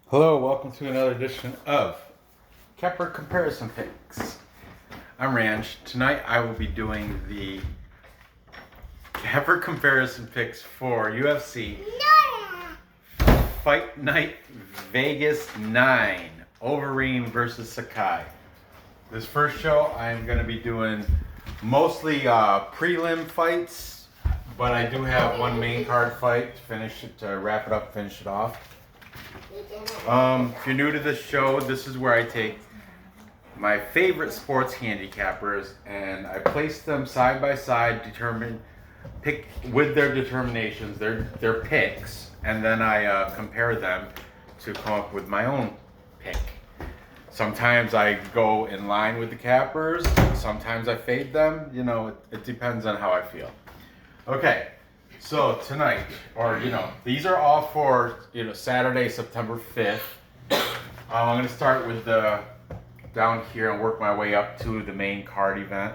Hello, welcome to another edition of Kepler Comparison Picks. I'm Ranch. Tonight I will be doing the Kepler Comparison Picks for UFC Fight Night Vegas 9, Overeem versus Sakai. This first show I am going to be doing mostly prelim fights, but I do have one main card fight to finish it, to wrap it up, finish it off. If you're new to this show, this is where I take my favorite sports handicappers and I place them side by side, pick with their determinations, their picks, and then I compare them to come up with my own pick. Sometimes I go in line with the cappers, sometimes I fade them. You know, it depends on how I feel. Okay. So tonight, these are all for, Saturday, September 5th. I'm going to start with down here and work my way up to the main card event,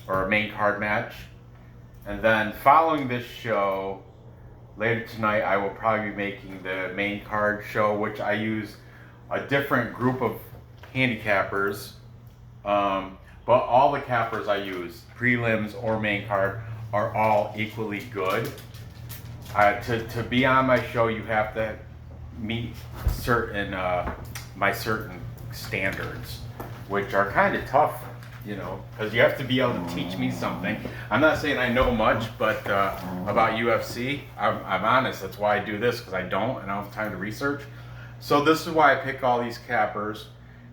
or main card match. And then following this show, later tonight, I will probably be making the main card show, which I use a different group of handicappers. But all the cappers I use, prelims or main card, are all equally good. To be on my show, you have to meet my certain standards, which are kind of tough, because you have to be able to teach me something. I'm not saying I know much, but about UFC, I'm honest. That's why I do this, because I don't have time to research. So this is why I pick all these cappers,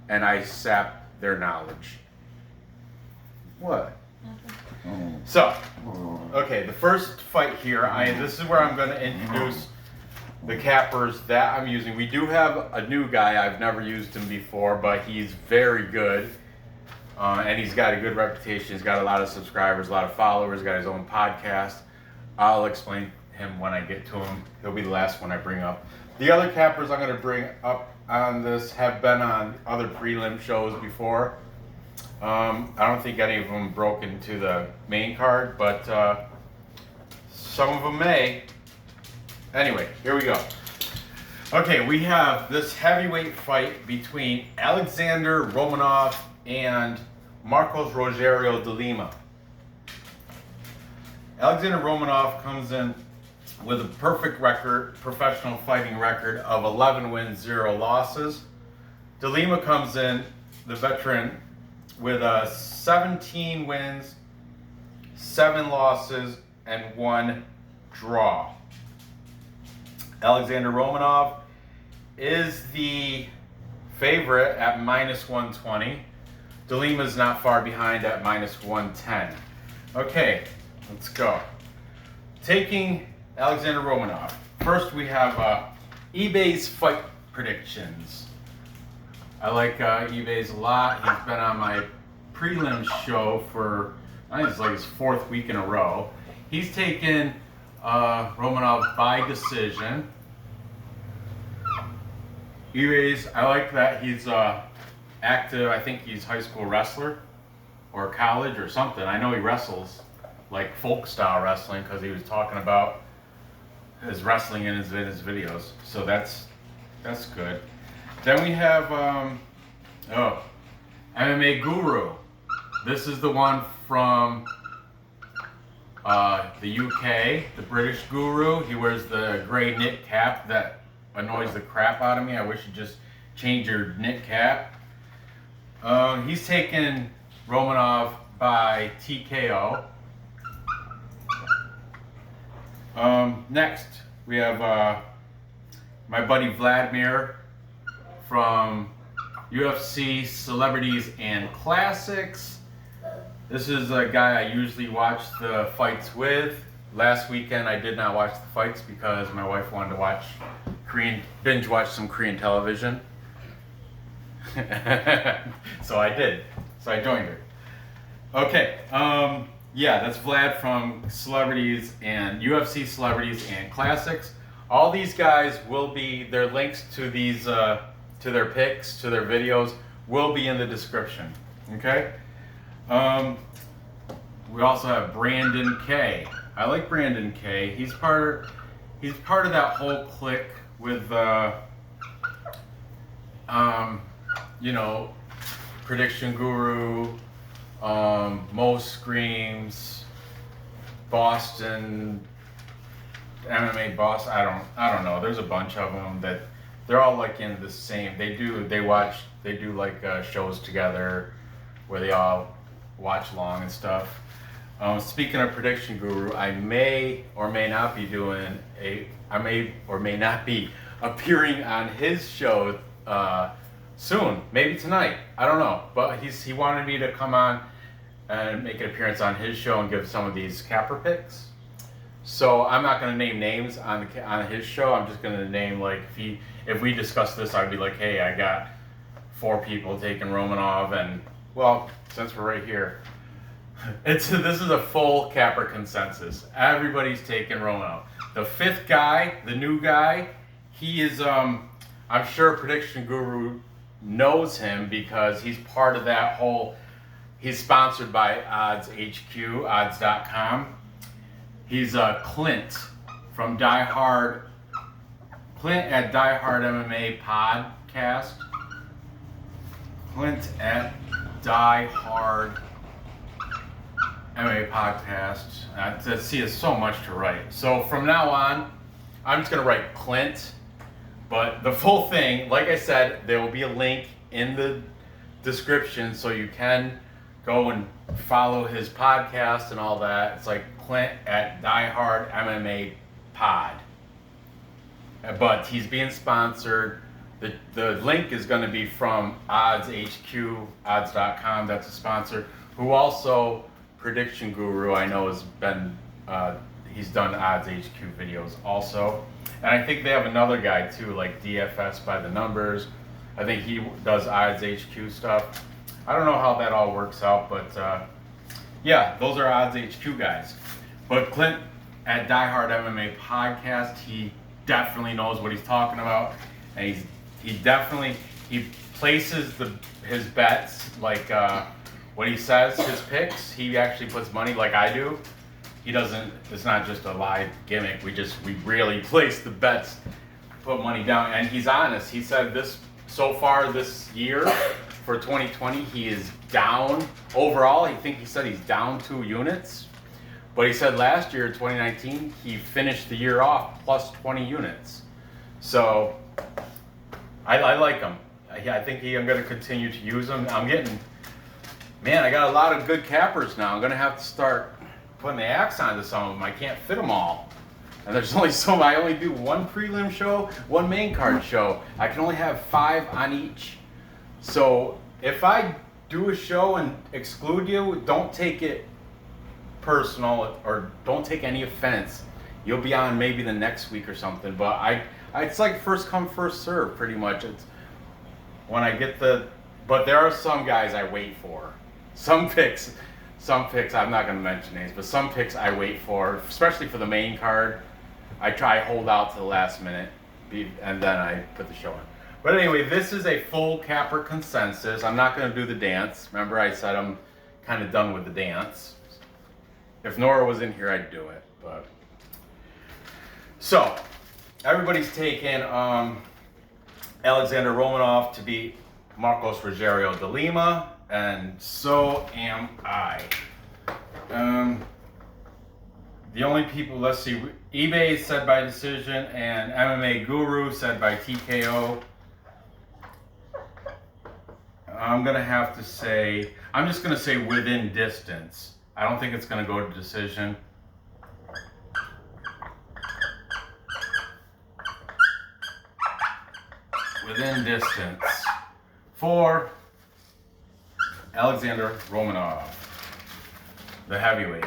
and I sap their knowledge. What? So, okay, the first fight here, this is where I'm going to introduce the cappers that I'm using. We do have a new guy. I've never used him before, but he's very good, and he's got a good reputation. He's got a lot of subscribers, a lot of followers, got his own podcast. I'll explain him when I get to him. He'll be the last one I bring up. The other cappers I'm going to bring up on this have been on other prelim shows before. I don't think any of them broke into the main card, but some of them may. Anyway, here we go. Okay, we have this heavyweight fight between Alexandr Romanov and Rogerio de Lima. Alexandr Romanov comes in with a perfect record, professional fighting record of 11 wins, 0 losses. De Lima comes in, the veteran, with 17 wins, 7 losses, and 1 draw. Alexandr Romanov is the favorite at minus 120. De Lima is not far behind at minus 110. Okay, let's go. Taking Alexandr Romanov. First we have eBay's fight predictions. I like eBay's a lot. He's been on my prelims show for, I think it's like his 4th week in a row. He's taken Romanov by decision. eBay's, I like that he's active. I think he's high school wrestler or college or something. I know he wrestles like folk style wrestling because he was talking about his wrestling in his videos. So that's good. Then we have, MMA Guru. This is the one from the UK, the British Guru. He wears the gray knit cap that annoys the crap out of me. I wish you'd just change your knit cap. He's taken Romanov by TKO. Next, we have my buddy Vladimir from UFC Celebrities and Classics. This is a guy I usually watch the fights with. Last weekend I did not watch the fights because my wife wanted to binge watch some Korean television. So I did. So I joined her. Okay, yeah, that's Vlad from Celebrities and UFC Celebrities and Classics. All these guys will be, their links to these to their picks, to their videos, will be in the description. Okay? We also have Brandon K. I like Brandon K. He's part of that whole clique with you know, Prediction Guru, Most Screams, Boston, MMA Boss. I don't know. There's a bunch of them that they're all like in the same. They do like shows together where they all watch along and stuff. Speaking of Prediction Guru, I may or may not be appearing on his show soon, maybe tonight. I don't know, but he wanted me to come on and make an appearance on his show and give some of these capper picks. So I'm not going to name names on his show. I'm just going to name, like, if we discuss this, I'd be like, hey, I got 4 people taking Romanov, and well, since we're right here, this is a full capper consensus. Everybody's taking Romanov. The 5th guy, the new guy, he is I'm sure Prediction Guru knows him because he's part of that whole. He's sponsored by Odds HQ, odds.com. He's Clint from Clint at Die Hard MMA podcast. Clint at Die Hard MMA podcast. See, it's so much to write. So from now on, I'm just gonna write Clint. But the full thing, like I said, there will be a link in the description so you can go and follow his podcast and all that. It's like Clint at Die Hard MMA Pod. But he's being sponsored. The link is going to be from Odds HQ, odds.com. That's a sponsor. Who also, Prediction Guru, I know has been, he's done Odds HQ videos also. And I think they have another guy too, like DFS by the numbers. I think he does Odds HQ stuff. I don't know how that all works out, but yeah, those are Odds HQ guys. But Clint at Die Hard MMA podcast, he definitely knows what he's talking about, and he places his bets like what he says, his picks. He actually puts money like I do. He doesn't. It's not just a live gimmick. We really place the bets, put money down, and he's honest. He said so far this year for 2020, he is down overall. He said he's down 2 units, but he said last year, 2019, he finished the year off plus 20 units. So I like him. I think I'm going to continue to use him. I got a lot of good cappers now. I'm going to have to start putting the axe onto some of them. I can't fit them all. And there's only I only do 1 prelim show, 1 main card show. I can only have 5 on each. So if I do a show and exclude you, don't take it personal or don't take any offense. You'll be on maybe the next week or something. But it's like first come, first serve pretty much. It's when I get but there are some guys I wait for. Some picks, I'm not going to mention names, but some picks I wait for, especially for the main card. I try hold out to the last minute, and then I put the show in. But anyway, this is a full capper consensus. I'm not going to do the dance. Remember I said I'm kind of done with the dance. If Nora was in here, I'd do it. But so, everybody's taken Alexandr Romanov to beat Marcos Rogerio de Lima, and so am I. The only people, let's see, eBay said by decision, and MMA Guru said by TKO. I'm just gonna say within distance. I don't think it's gonna go to decision. Within distance for Alexandr Romanov, the heavyweight.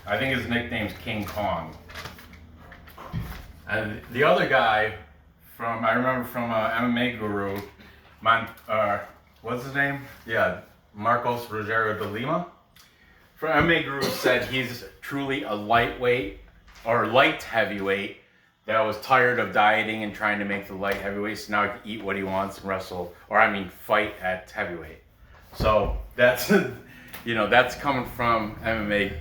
I think his nickname's King Kong. And the other guy I remember from MMA Guru, what's his name? Yeah, Marcos Rogerio de Lima. From MMA Guru said he's truly a lightweight or light heavyweight that was tired of dieting and trying to make the light heavyweight, so now he can eat what he wants and fight at heavyweight. So that's, that's coming from MMA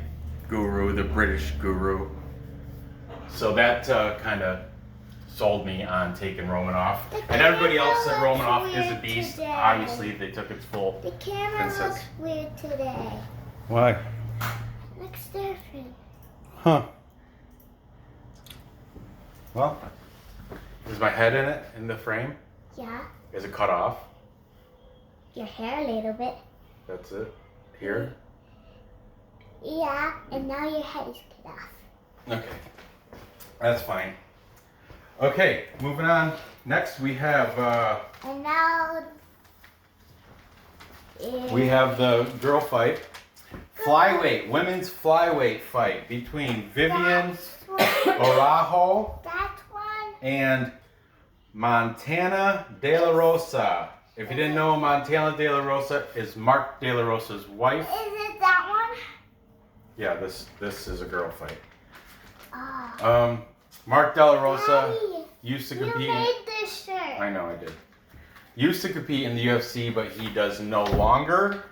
Guru, the British Guru. So that kind of sold me on taking Romanov. And everybody else said Romanov is a beast. Today. Obviously, they took its full. The camera looks weird today. Why? Looks different. Huh. Well, is my head in it, in the frame? Yeah. Is it cut off? Your hair a little bit. That's it? Here? Yeah, and now your head is cut off. Okay. That's fine. Okay, moving on. Next we have And now... we have the girl fight. Flyweight, women's flyweight fight between Viviane Araujo That one. and Montana De La Rosa. If you didn't know, Montana De La Rosa is Mark De La Rosa's wife. Is it that one? Yeah, this is a girl fight. Oh. Mark De La Rosa Daddy, used to you compete. made this shirt. I know I did. Used to compete in the UFC, but he does no longer.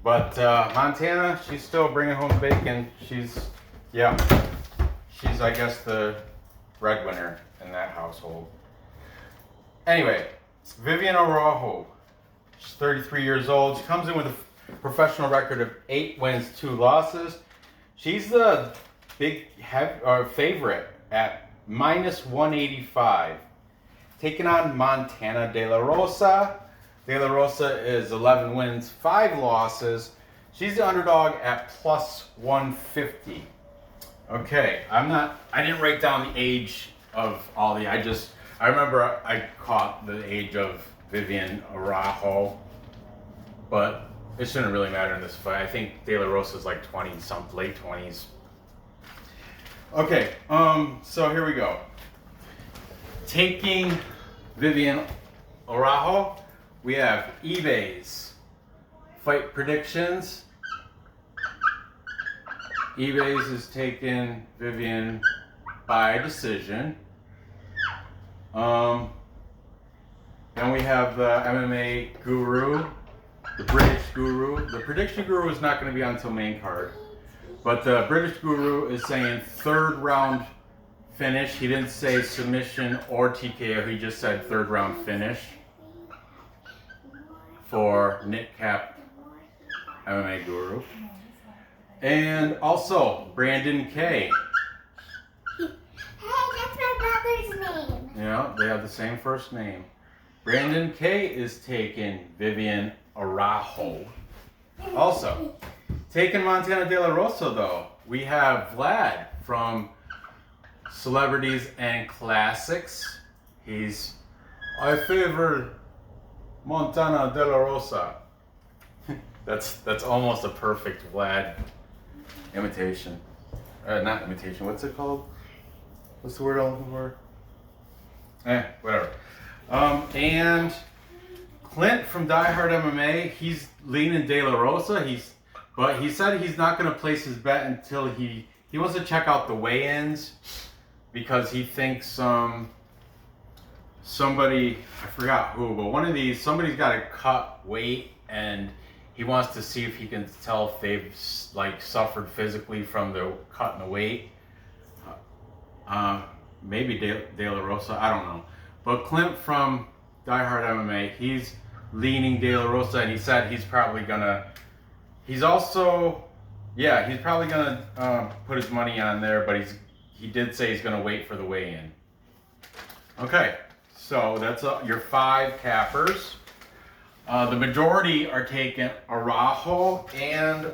But Montana, she's still bringing home bacon. She's I guess the breadwinner in that household. Anyway, Viviane Araujo, she's 33 years old. She comes in with a professional record of 8 wins, 2 losses. She's the big favorite at -185. Taking on Montana De La Rosa. De La Rosa is 11 wins, 5 losses. She's the underdog at +150. Okay, I didn't write down the age of all the, I remember I caught the age of Viviane Araujo, but it shouldn't really matter in this fight. I think De La Rosa is like 20-something, late 20s. Okay, so here we go. Taking Viviane Araujo, we have eBay's fight predictions. eBay's is taking Viviane by decision. Then we have the MMA guru, the British guru. The prediction guru is not going to be on until main card. But the British guru is saying 3rd round finish. He didn't say submission or TKO. He just said 3rd round finish for Nick Cap, MMA guru. And also Brandon K. Hey, that's my brother's name. Yeah, they have the same first name. Brandon K is taking Viviane Araujo. Also, taking Montana De La Rosa though, we have Vlad from Celebrities and Classics. I favor Montana De La Rosa. That's almost a perfect Vlad imitation. Not imitation, what's it called? What's the word I'm looking for? Whatever. And Clint from Die Hard MMA, he's leaning De La Rosa. But he said he's not going to place his bet until he wants to check out the weigh-ins because he thinks somebody, I forgot who, but somebody's got to cut weight and he wants to see if he can tell if they've suffered physically from the cutting the weight. Maybe De La Rosa, I don't know. But Clint from Die Hard MMA, he's leaning De La Rosa, and he said he's probably gonna put his money on there, but he did say he's gonna wait for the weigh-in. Okay, so that's your 5 cappers. The majority are taking Araujo, and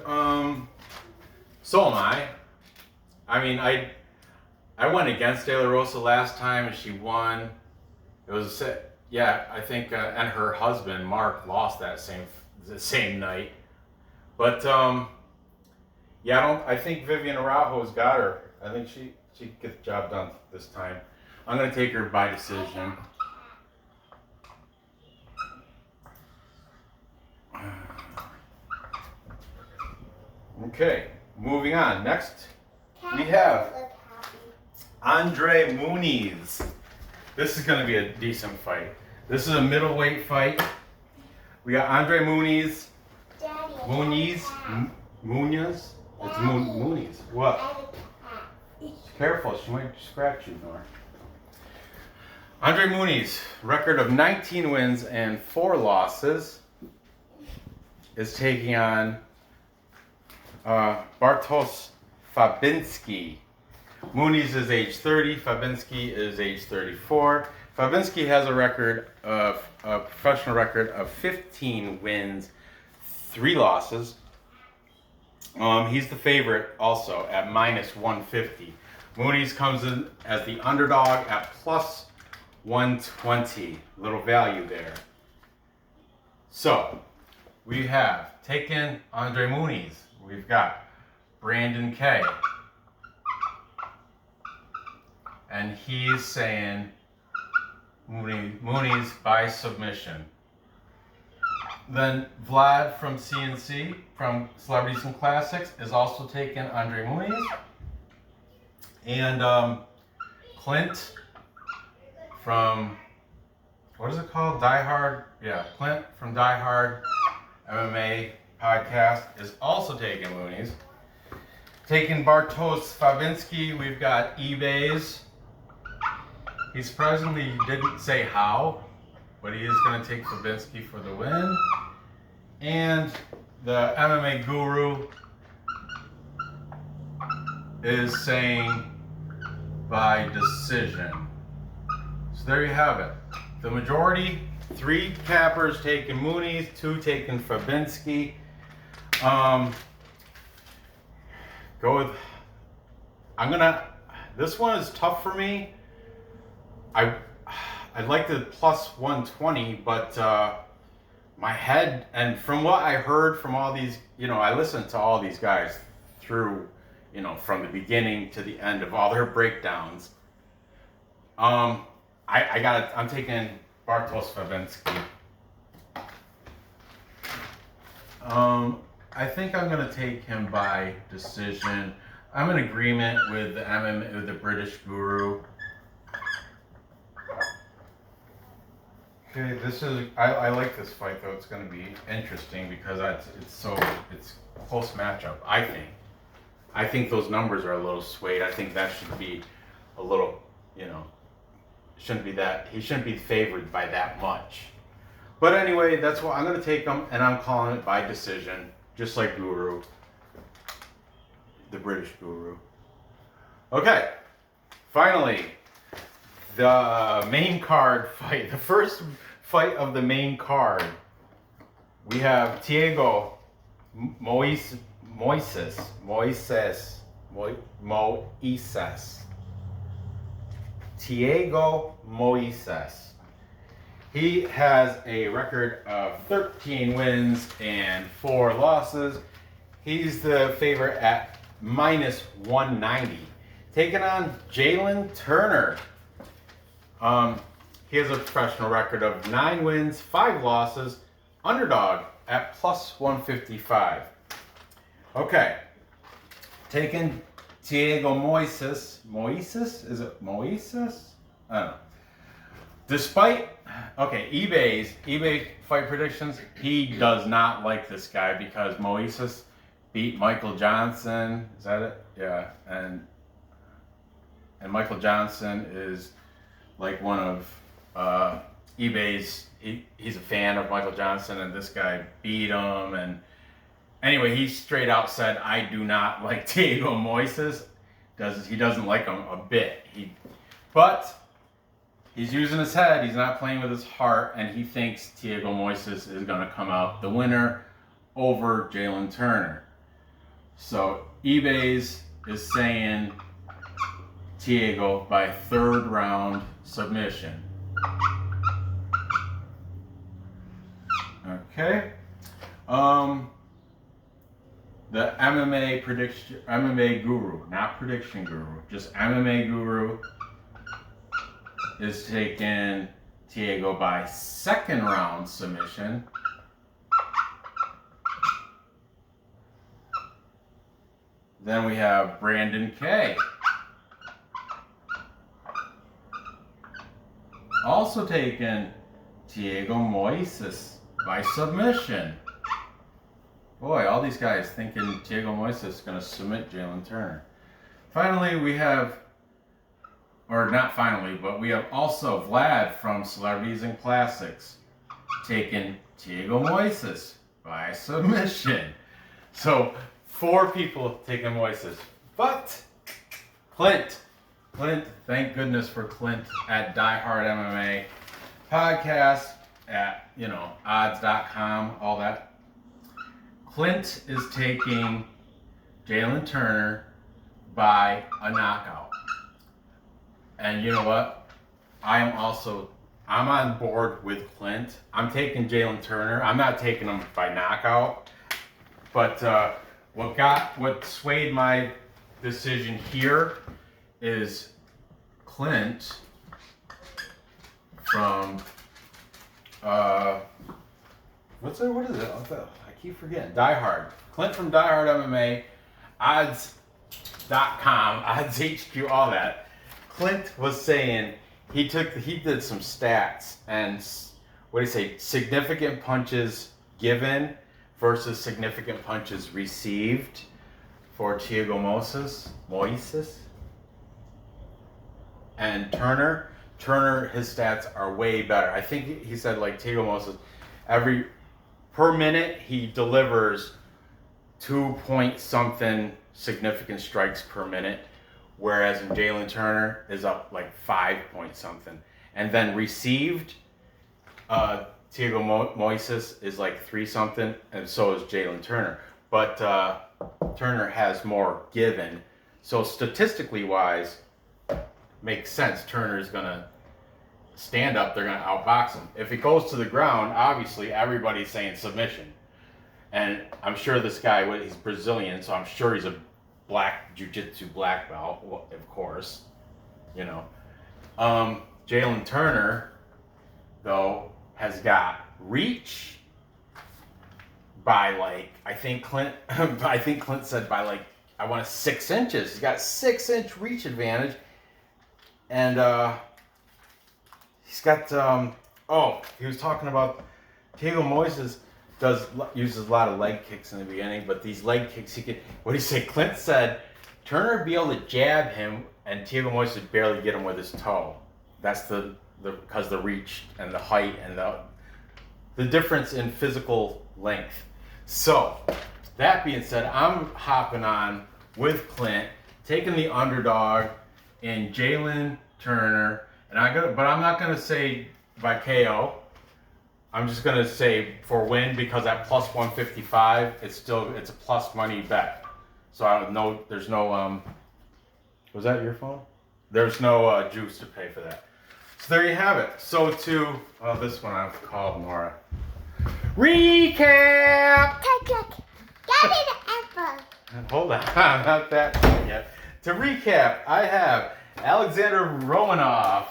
so am I. I mean, I went against De La Rosa last time, and she won. It was I think, and her husband Mark lost that same night. But I think Viviane Araujo's got her. I think she gets the job done this time. I'm gonna take her by decision. Okay, moving on. Next, we have Andre Muniz. This is going to be a decent fight. This is a middleweight fight. We got Andre Muniz. Daddy, Muniz? Muniz? It's Muniz. What? Careful, she might scratch you, Nora. Andre Muniz, record of 19 wins and 4 losses, is taking on Bartosz Fabinski. Muniz is age 30, Fabinski is age 34. Fabinski has a professional record of 15 wins, 3 losses. He's the favorite also at minus 150. Muniz comes in as the underdog at plus 120. Little value there. So, we have taken Andre Muniz. We've got Brandon K. And he's saying Muniz by submission. Then Vlad from CNC, from Celebrities and Classics, is also taking Andre Muniz. And Clint from, what is it called? Die Hard? Yeah, Clint from Die Hard MMA podcast is also taking Muniz. Taking Bartosz Fabinski, we've got eBay's. He surprisingly didn't say how, but he is going to take Fabinski for the win. And the MMA guru is saying by decision. So there you have it. The majority, 3 cappers taking Muniz, 2 taking Fabinski. This one is tough for me. I'd like the plus 120, but my head, and from what I heard from all these, I listened to all these guys through, from the beginning to the end of all their breakdowns. I'm taking Bartosz Fabinski. I think I'm gonna take him by decision. I'm in agreement with the British guru. Okay, I like this fight though. It's going to be interesting because it's a close matchup. I think those numbers are a little swayed. I think that should be a little, shouldn't be that. He shouldn't be favored by that much. But anyway, that's why I'm going to take him, and I'm calling it by decision, just like Guru, the British guru. Okay, finally. The main card fight, the first fight of the main card. We have Thiago Moises. Thiago Moises. He has a record of 13 wins and 4 losses. He's the favorite at minus 190. Taking on Jalin Turner. He has a professional record of 9 wins, 5 losses, underdog at plus 155. Okay, taking Thiago Moises. Moises? Is it Moises? I don't know. Despite, eBay fight predictions, he does not like this guy because Moises beat Michael Johnson. Is that it? Yeah, and Michael Johnson is like one of eBay's, he's a fan of Michael Johnson, and this guy beat him. And anyway, he straight out said, I do not like Thiago Moises. He doesn't like him a bit. But he's using his head. He's not playing with his heart, and he thinks Thiago Moises is going to come out the winner over Jalin Turner. So eBay's is saying Thiago by 3rd round submission. Okay. The MMA guru, not prediction guru, just MMA guru is taking Thiago by 2nd round submission. Then we have Brandon K. Also taking Thiago Moises by submission. Boy, all these guys thinking Thiago Moises is going to submit Jalin Turner. Finally, we have or not finally, but we have also Vlad from Celebrities and Classics taking Thiago Moises by submission. So 4 people taking Moises. But Clint, thank goodness for Clint at Die Hard MMA podcast at, odds.com, all that. Clint is taking Jalin Turner by a knockout. And you know what? I'm on board with Clint. I'm taking Jalin Turner. I'm not taking him by knockout. But what swayed my decision here is Clint from what is it? I keep forgetting. Die Hard. Clint from Die Hard MMA, odds.com, odds HQ, all that. Clint was saying he did some stats and what do you say? Significant punches given versus significant punches received for Thiago Moises. And Turner, his stats are way better. I think he said like Thiago Moises, per minute he delivers 2 point something significant strikes per minute, whereas in Jalin Turner is up like 5 point something. And then received, Thiago Moises is like 3 something, and so is Jalin Turner. But Turner has more given. So statistically wise, makes sense. Turner's gonna stand up, they're gonna outbox him. If it goes to the ground, obviously everybody's saying submission. And I'm sure this guy, he's Brazilian, so I'm sure he's a black jiu-jitsu black belt, of course. Jalin Turner, though, has got reach by like, I think Clint said by like, I want 6 inches. He's got 6-inch reach advantage. And he's got, he was talking about Thiago Moises uses a lot of leg kicks in the beginning, but these leg kicks, what do you say? Clint said Turner would be able to jab him and Thiago Moises would barely get him with his toe. That's because the reach and the height and the difference in physical length. So, that being said, I'm hopping on with Clint, taking the underdog in Jalin Turner, but I'm not gonna say by KO. I'm just gonna say for win because at plus 155, it's a plus money bet. So I don't know. There's no was that your phone? There's no juice to pay for that. So there you have it. So this one I've called Nora. Recap. Hold on, not that yet. To recap, I have Alexandr Romanov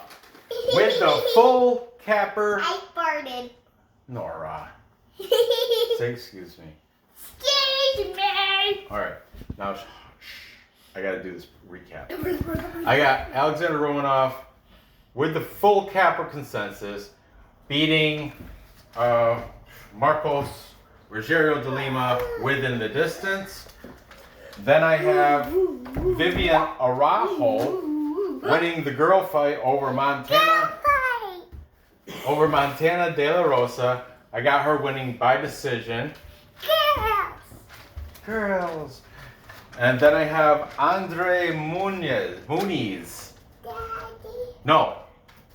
with the full capper. I farted. Nora. Say excuse me. Excuse me. All right, now I gotta do this recap. I got Alexandr Romanov with the full capper consensus, beating Marcos Rogerio de Lima within the distance. Then I have Viviane Araujo winning the girl fight over Montana de la Rosa. I got her winning by decision. Girls. And then I have Muniz.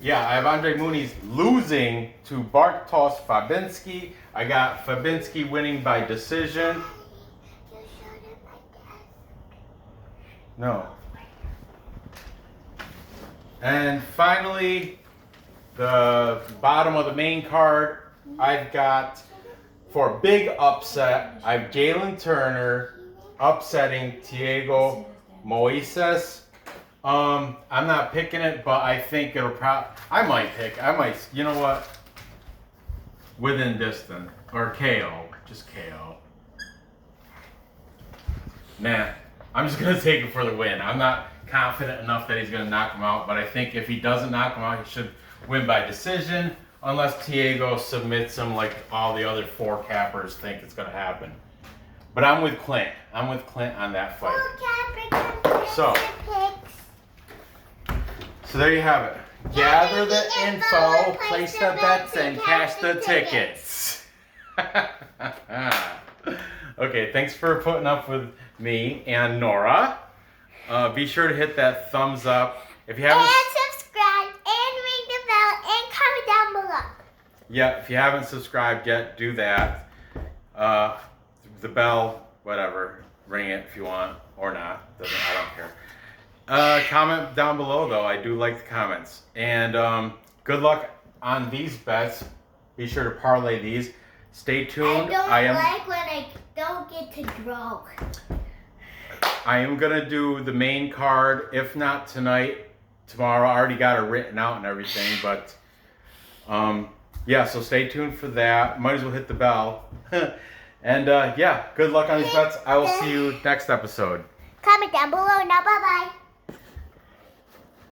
I have Muniz losing to Bartosz Fabinski. I got Fabinski winning by decision. No. And finally, the bottom of the main card, I've got, for big upset, I have Jalin Turner upsetting Thiago Moises. I'm not picking it, but I think it'll you know what? Within distance, or KO, just KO. Nah, I'm just gonna take it for the win. I'm not confident enough that he's gonna knock him out, but I think if he doesn't knock him out, he should win by decision, unless Thiago submits him like all the other 4 cappers think it's gonna happen. But I'm with Clint. I'm with Clint on that fight. So there you have it. Gather the info, place the bets, and cash the tickets. Okay, thanks for putting up with me and Nora. Be sure to hit that thumbs up. If you haven't, And subscribe and ring the bell and comment down below. yeah, if you haven't subscribed yet, do that. The bell, whatever, ring it if you want or not. I don't care. Comment down below though. I do like the comments. And good luck on these bets. Be sure to parlay these. Stay tuned. I don't like when I don't get to draw. I am gonna do the main card, if not tonight, tomorrow. I already got it written out and everything, but yeah, so stay tuned for that. Might as well hit the bell. And yeah, good luck on these bets. I will see you next episode. Comment down below. Now, bye-bye.